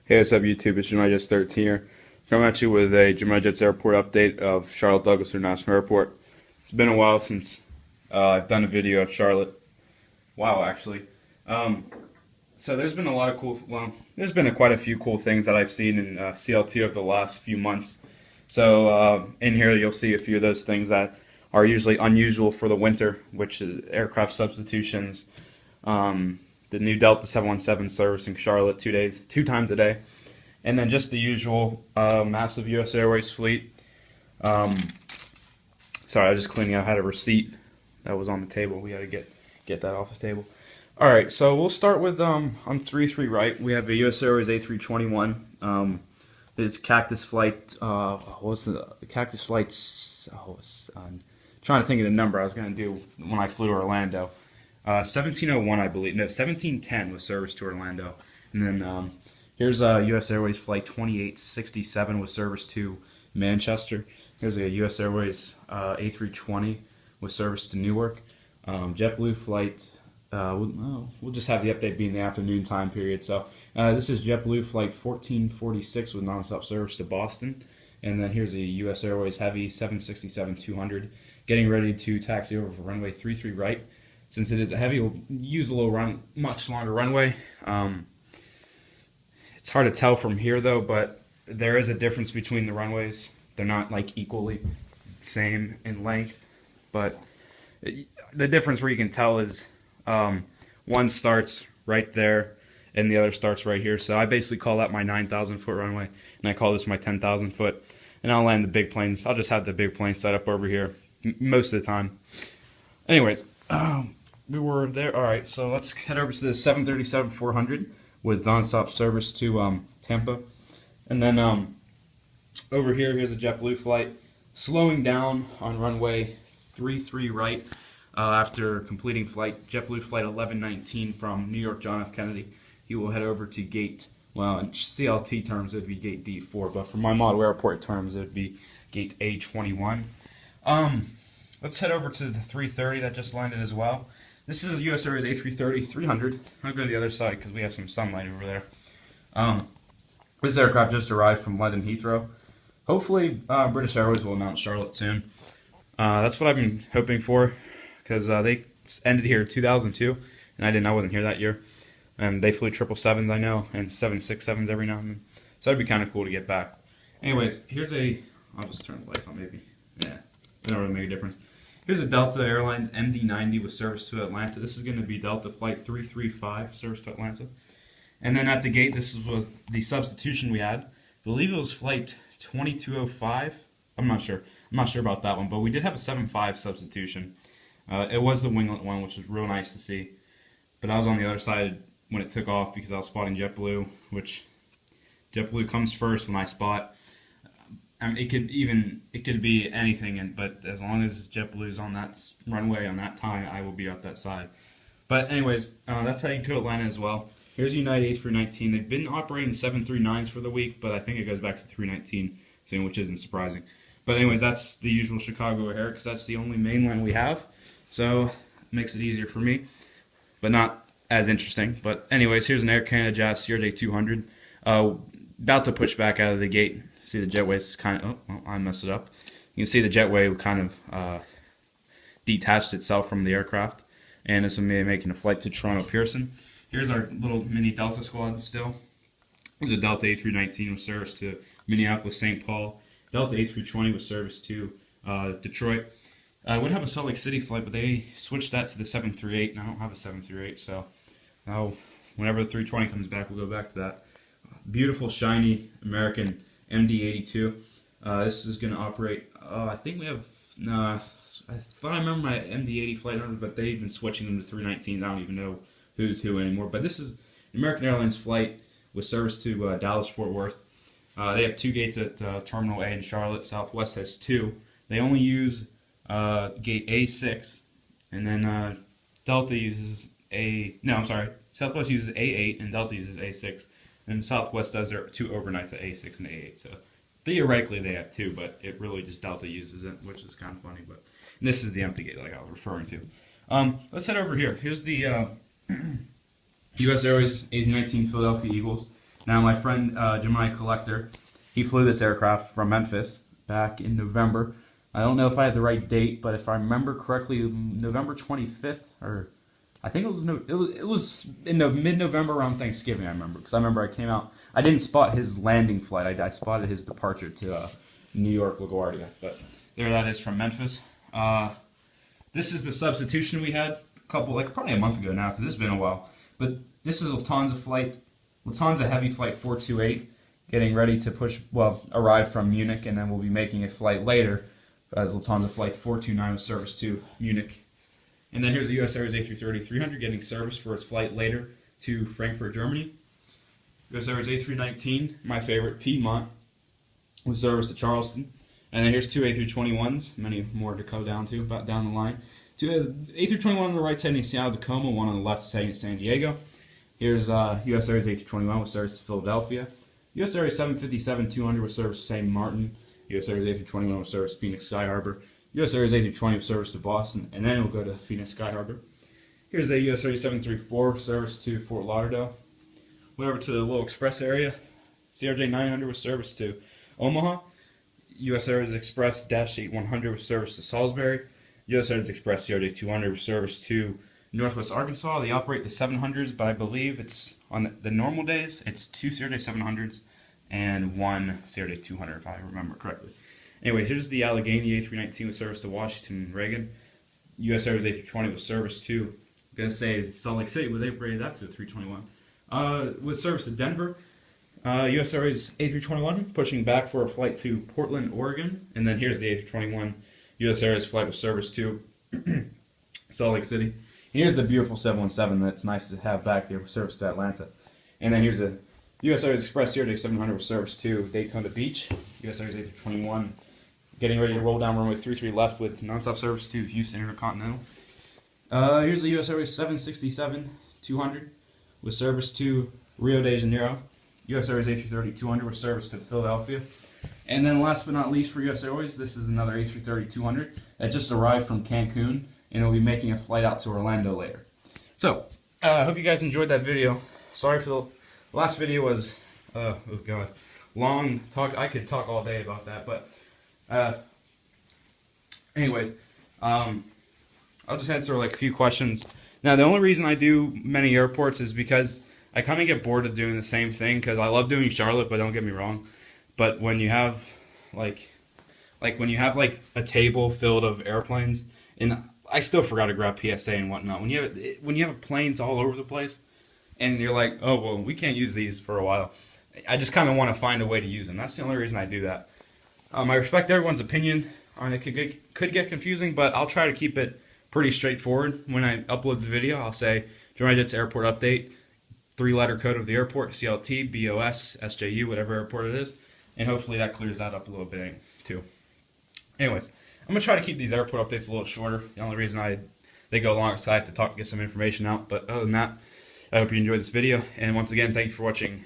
Hey, what's up YouTube? It's Gemini Jets 13 here. Coming at you with a Gemini Jets Airport update of Charlotte Douglas International Airport. It's been a while since I've done a video of Charlotte. Wow, actually. So there's been a lot of there's been quite a few cool things that I've seen in CLT over the last few months. So in here you'll see a few of those things that are usually unusual for the winter, which is aircraft substitutions, the new Delta 717 servicing Charlotte 2 times a day, and then just the usual massive U.S. Airways fleet. Sorry, I was just cleaning out. I had a receipt that was on the table. We got to get that off the table. All right, so we'll start with on 3-3 right. We have a U.S. Airways A321. This Cactus Flight. What was the Cactus Flight? I'm trying to think of the number I was going to do when I flew to Orlando. 1701, I believe. No, 1710 was service to Orlando. And then here's U.S. Airways Flight 2867 with service to Manchester. Here's a U.S. Airways A320 with service to Newark. JetBlue Flight, we'll just have the update be in the afternoon time period. So this is JetBlue Flight 1446 with nonstop service to Boston. And then here's a U.S. Airways Heavy 767-200 getting ready to taxi over for runway 33 right. Since it is a heavy, we'll use a much longer runway. It's hard to tell from here though, but there is a difference between the runways. They're not like equally same in length, but the difference where you can tell is one starts right there and the other starts right here. So I basically call that my 9,000 foot runway, and I call this my 10,000 foot. And I'll land the big planes. I'll just have the big plane set up over here most of the time. Anyways. We were there. All right, so let's head over to the 737-400 with nonstop service to Tampa, and then over here, here's a JetBlue flight slowing down on runway 33 right after completing JetBlue flight 1119 from New York John F. Kennedy. He will head over to gate. Well, in CLT terms, it would be gate D4, but for my model airport terms, it would be gate A21. Let's head over to the 330 that just landed as well. This is a U.S. Airways A330-300. I'll go to the other side because we have some sunlight over there. This aircraft just arrived from London Heathrow. Hopefully, British Airways will announce Charlotte soon. That's what I've been hoping for, because they ended here in 2002, and I wasn't here that year. And they flew 777s, I know, and 767s every now and then. So that'd be kind of cool to get back. Anyways, I'll just turn the lights on maybe. Yeah, it don't really make a difference. Here's a Delta Airlines MD-90 with service to Atlanta. This is going to be Delta Flight 335, service to Atlanta. And then at the gate, this was the substitution we had. I believe it was Flight 2205. I'm not sure. I'm not sure about that one, but we did have a 7.5 substitution. It was the winglet one, which was real nice to see. But I was on the other side when it took off because I was spotting JetBlue, which JetBlue comes first when I spot. I mean, it could be anything, but as long as JetBlue's on that runway on that time, I will be at that side. But anyways, that's heading to Atlanta as well. Here's United A319. They've been operating 739s for the week, but I think it goes back to 319 soon, which isn't surprising. But anyways, that's the usual Chicago O'Hare because that's the only mainline we have, so it makes it easier for me, but not as interesting. But anyways, here's an Air Canada Jazz CRJ200, about to push back out of the gate. See the jetway is kind of, I messed it up. You can see the jetway kind of detached itself from the aircraft, and it's making a flight to Toronto Pearson. Here's our little mini Delta squad still. There's a Delta A319 with service to Minneapolis, St. Paul. Delta A320 with service to Detroit. I would have a Salt Lake City flight, but they switched that to the 738, and I don't have a 738, so whenever the 320 comes back, we'll go back to that. Beautiful, shiny American MD-82. This is going to operate, I think we have, I thought I remember my MD-80 flight numbers, but they've been switching them to 319s. I don't even know who's who anymore. But this is an American Airlines flight with service to Dallas-Fort Worth. They have 2 gates at Terminal A in Charlotte. Southwest has 2. They only use gate A6, and then Delta uses Southwest uses A8, and Delta uses A6. And Southwest does their 2 overnights at A6 and A8. So theoretically they have 2, but it really just Delta uses it, which is kind of funny. But this is the empty gate like I was referring to. Let's head over here. Here's the U.S. Airways A319 Philadelphia Eagles. Now, my friend Gemini Collector, he flew this aircraft from Memphis back in November. I don't know if I had the right date, but if I remember correctly, November 25th, or I think it was in mid-November around Thanksgiving. I remember because I remember I came out. I didn't spot his landing flight. I spotted his departure to New York LaGuardia. But there that is from Memphis. This is the substitution we had probably a month ago now because it's been a while. But this is Lufthansa Heavy Flight 428, getting ready to arrive from Munich, and then we'll be making a flight later as Lufthansa Flight 429 with service to Munich. And then here's the US Airways A330-300 getting service for its flight later to Frankfurt, Germany. US Airways A319, my favorite, Piedmont, with service to Charleston. And then here's two A321s, many more to go down to, about down the line. Two A321 on the right heading to Seattle, Tacoma, one on the left heading to San Diego. Here's US Airways A321 with service to Philadelphia. US Airways 757-200 with service to St. Martin. US Airways A321 with service to Phoenix Sky Harbor. US Airways A320 with service to Boston, and then we'll go to Phoenix Sky Harbor. Here's a US Airways 734 service to Fort Lauderdale. Went over to the little express area. CRJ 900 with service to Omaha. US Airways Express -8100 with service to Salisbury. US Airways Express CRJ 200 with service to Northwest Arkansas. They operate the 700s, but I believe it's on the normal days, it's two CRJ 700s and one CRJ 200, if I remember correctly. Anyways, here's the Allegheny A319 with service to Washington and Reagan. US Airways A320 with service to, I'm going to say Salt Lake City, but they upgraded that to a 321. With service to Denver. US Airways A321 pushing back for a flight to Portland, Oregon. And then here's the A321 US Airways flight with service to Salt Lake City. And here's the beautiful 717 that's nice to have back here with service to Atlanta. And then here's the US Airways Express CRJ 700 with service to Daytona Beach. US Airways A321 getting ready to roll down runway 33 left with nonstop service to Houston Intercontinental. Here's the US Airways 767-200 with service to Rio de Janeiro. US Airways A330-200 with service to Philadelphia. And then last but not least for US Airways, this is another A330-200 that just arrived from Cancun, and will be making a flight out to Orlando later. So, I hope you guys enjoyed that video. Sorry for the last video was, oh god, long talk. I could talk all day about that, but anyways, I'll just answer like a few questions. Now, the only reason I do many airports is because I kind of get bored of doing the same thing, because I love doing Charlotte, but don't get me wrong. But when you have like when you have like a table filled of airplanes, and I still forgot to grab PSA and whatnot. When you have planes all over the place, and you're like, oh well, we can't use these for a while. I just kind of want to find a way to use them. That's the only reason I do that. I respect everyone's opinion. It could get confusing, but I'll try to keep it pretty straightforward. When I upload the video, I'll say Gemini Jets Airport Update, 3-letter code of the airport, CLT, BOS, SJU, whatever airport it is, and hopefully that clears that up a little bit too. Anyways, I'm going to try to keep these airport updates a little shorter. The only reason they go long is I have to get some information out, but other than that, I hope you enjoyed this video, and once again, thank you for watching.